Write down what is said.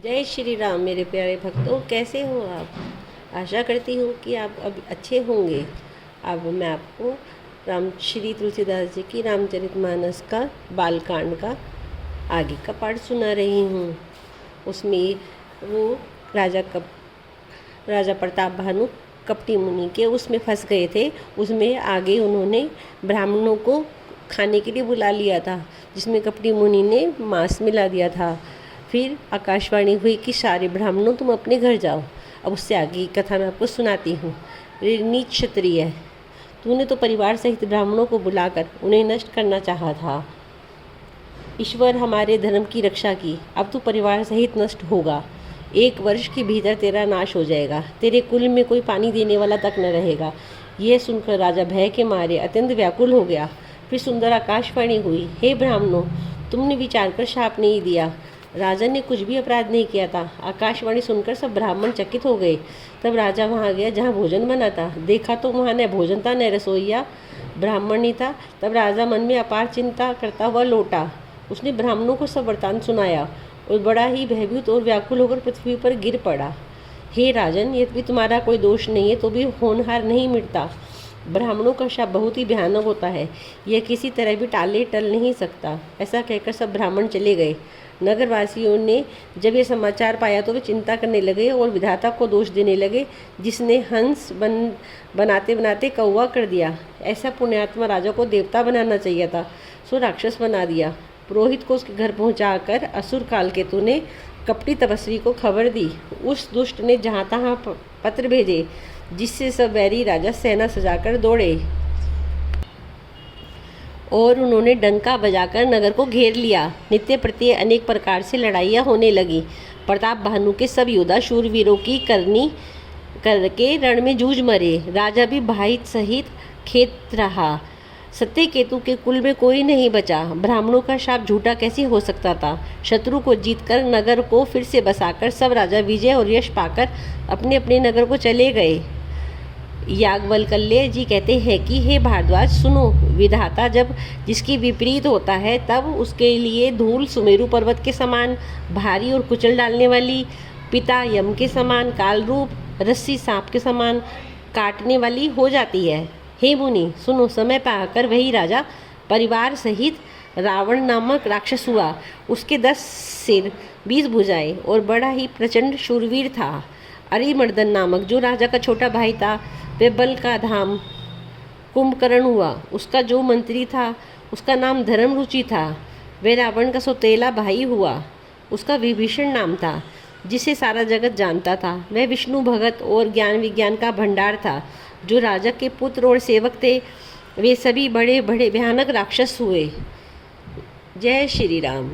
जय श्री राम मेरे प्यारे भक्तों, कैसे हो आप। आशा करती हूँ कि आप अब अच्छे होंगे। अब मैं आपको राम श्री तुलसीदास जी की रामचरितमानस का बालकांड का आगे का पाठ सुना रही हूँ। उसमें वो राजा प्रताप भानु कपटी मुनि के उसमें फंस गए थे। उसमें आगे उन्होंने ब्राह्मणों को खाने के लिए बुला लिया था, जिसमें कपटी मुनि ने मांस मिला दिया था। फिर आकाशवाणी हुई कि सारे ब्राह्मणों तुम अपने घर जाओ। अब उससे आगे की कथा मैं आपको सुनाती हूँ। नीच क्षत्रिय, तूने तो परिवार सहित ब्राह्मणों को बुलाकर उन्हें नष्ट करना चाहा था। ईश्वर हमारे धर्म की रक्षा की, अब तू परिवार सहित नष्ट होगा। 1 वर्ष के भीतर तेरा नाश हो जाएगा। तेरे कुल में कोई पानी देने वाला तक न रहेगा। यह सुनकर राजा भय के मारे अत्यंत व्याकुल हो गया। फिर सुंदर आकाशवाणी हुई, हे ब्राह्मणों, तुमने विचार कर शाप नहीं दिया। राजा ने कुछ भी अपराध नहीं किया था। आकाशवाणी सुनकर सब ब्राह्मण चकित हो गए। तब राजा वहाँ गया जहाँ भोजन बना था। देखा तो वहाँ न भोजन था न रसोईया ब्राह्मण ही था। तब राजा मन में अपार चिंता करता हुआ लौटा। उसने ब्राह्मणों को सब वृतांत सुनाया और बड़ा ही भयभीत और व्याकुल होकर पृथ्वी पर गिर पड़ा। हे राजन, यद्यपि तुम्हारा कोई दोष नहीं है तो भी होनहार नहीं मिटता। ब्राह्मणों का शाप बहुत ही भयानक होता है, यह किसी तरह भी टल नहीं सकता। ऐसा कहकर सब ब्राह्मण चले गए। नगरवासियों ने जब यह समाचार पाया तो वे चिंता करने लगे और विधाता को दोष देने लगे, जिसने हंस बनाते बनाते कौवा कर दिया। ऐसा पुण्यात्मा राजा को देवता बनाना चाहिए था, सो राक्षस बना दिया। पुरोहित को उसके घर पहुंचाकर असुर कालकेतु ने कपटी तपस्वी को खबर दी। उस दुष्ट ने जहाँ तहाँ पत्र भेजे, जिससे सब वैरी राजा सेना सजाकर दौड़े और उन्होंने डंका बजाकर नगर को घेर लिया। नित्य प्रति अनेक प्रकार से लड़ाइयाँ होने लगी। प्रताप भानु के सब योद्धा शूरवीरों की करनी करके रण में जूझ मरे। राजा भी भाई सहित खेत रहा। सत्यकेतु के कुल में कोई नहीं बचा। ब्राह्मणों का शाप झूठा कैसे हो सकता था। शत्रु को जीतकर नगर को फिर से बसाकर सब राजा विजय और यश पाकर अपने अपने नगर को चले गए। याज्ञवल्क्य जी कहते हैं कि हे भारद्वाज, सुनो, विधाता जब जिसकी विपरीत होता है तब उसके लिए धूल सुमेरु पर्वत के समान भारी और कुचल डालने वाली, पिता यम के समान काल रूप, रस्सी सांप के समान काटने वाली हो जाती है। हे मुनि सुनो, समय पाकर वही राजा परिवार सहित रावण नामक राक्षस हुआ। उसके 10 सिर 20 भुजाएं और बड़ा ही प्रचंड शूरवीर था। अरिमर्दन नामक जो राजा का छोटा भाई था, वह बल का धाम कुंभकर्ण हुआ। उसका जो मंत्री था उसका नाम धर्मरुचि था। वह रावण का सौतेला भाई हुआ। उसका विभीषण नाम था, जिसे सारा जगत जानता था। वह विष्णु भगत और ज्ञान विज्ञान का भंडार था। जो राजा के पुत्र और सेवक थे वे सभी बड़े बड़े भयानक राक्षस हुए। जय श्री राम।